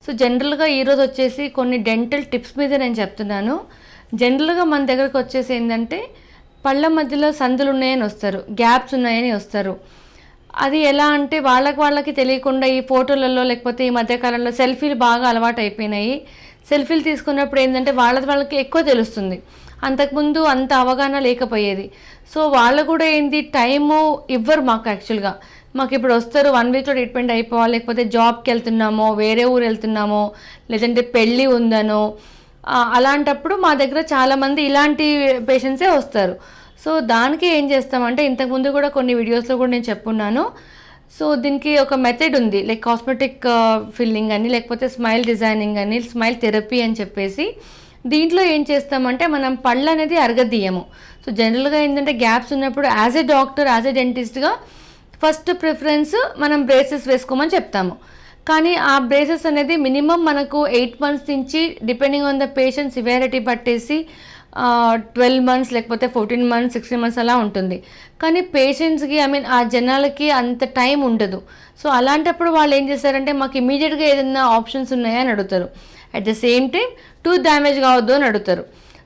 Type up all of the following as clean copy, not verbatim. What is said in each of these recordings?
So జనరల్‌గా ఈరోజు వచ్చేసి కొన్ని డెంటల్ టిప్స్ మీద నేను చెప్తున్నాను. జనరల్‌గా మన దగ్గరకు వచ్చేసి ఏందంటే పళ్ళ మధ్యలో సందులున్నాయని వస్తారు. గ్యాప్స్ ఉన్నాయని వస్తారు. అది ఎలా అంటే వాళ్ళకి తెలియకుండా ఈ ఫోటోలలో లేకపోతే ఈ మధ్య కాలంలో సెల్ఫీలు బాగా అలవాటైపోయినాయి. సెల్ఫీలు తీసుకున్నప్పుడు ఏందంటే వాళ్ళకి ఎక్కువ తెలుస్తుంది. అంతకుముందు అంత అవగాహన లేకపోయేది. సో వాళ్ళు కూడా ఏంది టైము ఇవ్వరు మాకు యాక్చువల్‌గా. మాకిప్పుడు వస్తారు 1 వీక్‌లో ట్రీట్మెంట్ అయిపోవాలి, లేకపోతే జాబ్‌కి వెళ్తున్నామో, వేరే ఊరు వెళ్తున్నామో, లేదంటే పెళ్ళి ఉందనో అలాంటప్పుడు మా దగ్గర చాలామంది ఇలాంటి పేషెంట్సే వస్తారు. సో దానికి ఏం చేస్తామంటే ఇంతకుముందు కూడా కొన్ని వీడియోస్‌లో కూడా నేను చెప్పున్నాను. సో దీనికి ఒక మెథడ్ ఉంది. లైక్ కాస్మెటిక్ ఫిల్లింగ్ అని, లేకపోతే స్మైల్ డిజైనింగ్ అని, స్మైల్ థెరపీ అని చెప్పేసి దీంట్లో ఏం చేస్తామంటే మనం పళ్ళు అనేది అరగదీయము. సో జనరల్‌గా ఏంటంటే గ్యాప్స్ ఉన్నప్పుడు as a doctor, as a డెంటిస్ట్‌గా ఫస్ట్ ప్రిఫరెన్స్ మనం బ్రేసెస్ వేసుకోమని చెప్తాము. కానీ ఆ బ్రేసెస్ అనేది మినిమం మనకు 8 మంత్స్ నుంచి depending on the patient severity పట్టేసి 12 మంత్స్ లేకపోతే 14 మంత్స్, 16 మంత్స్ అలా ఉంటుంది. కానీ పేషెంట్స్‌కి ఆ జనాలకి అంత టైం ఉండదు. సో అలాంటప్పుడు వాళ్ళు ఏం చేస్తారంటే మాకు ఇమీడియట్‌గా ఏదైనా ఆప్షన్స్ ఉన్నాయా అని అడుగుతారు. At the same time tooth damage కావద్దు అని అడుగుతారు.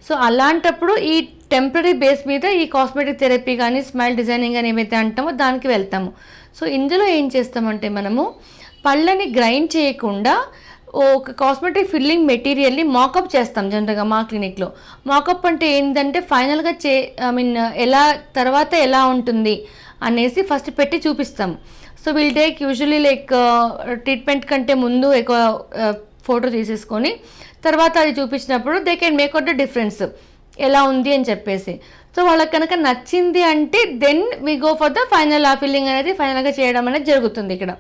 సో అలాంటప్పుడు ఈ టెంపరరీ బేస్ మీద ఈ కాస్మెటిక్ థెరపీ కానీ, స్మైల్ డిజైనింగ్ అని ఏమైతే అంటామో దానికి వెళ్తాము. సో ఇందులో ఏం చేస్తామంటే మనము పళ్ళని గ్రైండ్ చేయకుండా ఒక కాస్మెటిక్ ఫిల్లింగ్ మెటీరియల్ని మాకప్ చేస్తాం జనరల్‌గా మా క్లినిక్‌లో. మాకప్ అంటే ఏంటంటే ఫైనల్‌గా ఎలా తర్వాత ఎలా ఉంటుంది అనేసి ఫస్ట్ పెట్టి చూపిస్తాం. So will take usually like treatment కంటే ముందు ఎక్కువ ఫోటో తీసేసుకొని తర్వాత అది చూపించినప్పుడు they can make out the difference ఎలా ఉంది అని చెప్పేసి. సో వాళ్ళకి కనుక నచ్చింది అంటే then we go for the final filling అనేది ఫైనల్‌గా చేయడం అనేది జరుగుతుంది ఇక్కడ.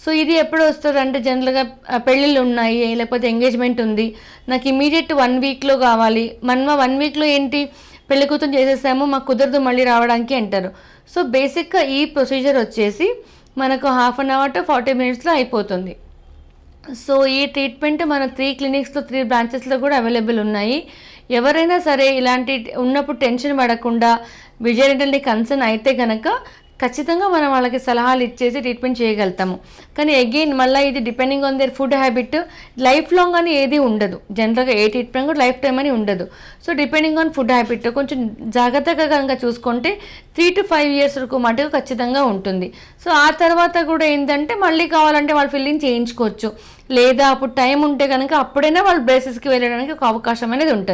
సో ఇది ఎప్పుడు వస్తుంది అంటే జనరల్‌గా పెళ్ళిళ్ళు ఉన్నాయి, లేకపోతే ఎంగేజ్మెంట్ ఉంది, నాకు ఇమీడియట్ 1 వీక్‌లో కావాలి. మనం 1 వీక్‌లో ఏంటి పెళ్లి కూతురు చేసేసాము, మాకు కుదరదు మళ్ళీ రావడానికి అంటారు. సో బేసిక్‌గా ఈ ప్రొసీజర్ వచ్చేసి మనకు హాఫ్ అన్ అవర్ టు 40 మినిట్స్‌లో అయిపోతుంది. సో ఈ ట్రీట్మెంట్ మన 3 క్లినిక్స్‌లో 3 బ్రాంచెస్‌లో కూడా అవైలబుల్ ఉన్నాయి. ఎవరైనా సరే ఇలాంటి ఉన్నప్పుడు టెన్షన్ పడకుండా విజయ డెంటల్‌ని కన్సర్న్ అయితే కనుక ఖచ్చితంగా మనం వాళ్ళకి సలహాలు ఇచ్చేసి ట్రీట్మెంట్ చేయగలుగుతాము. కానీ అగైన్ మళ్ళీ ఇది depending on their food habit life long అని ఏది ఉండదు. జనరల్‌గా ఏ ట్రీట్మెంట్ కూడా లైఫ్ టైం అని ఉండదు. So depending on food habit కొంచెం జాగ్రత్తగా కనుక చూసుకుంటే 3 to 5 ఇయర్స్ వరకు మటుకు ఖచ్చితంగా ఉంటుంది. సో ఆ తర్వాత కూడా ఏంటంటే మళ్ళీ కావాలంటే వాళ్ళు ఫిల్లింగ్ చేయించుకోవచ్చు. లేదా అప్పుడు టైం ఉంటే కనుక అప్పుడైనా వాళ్ళు బ్రేసెస్‌కి వెళ్ళడానికి ఒక అవకాశం అనేది ఉంటుంది.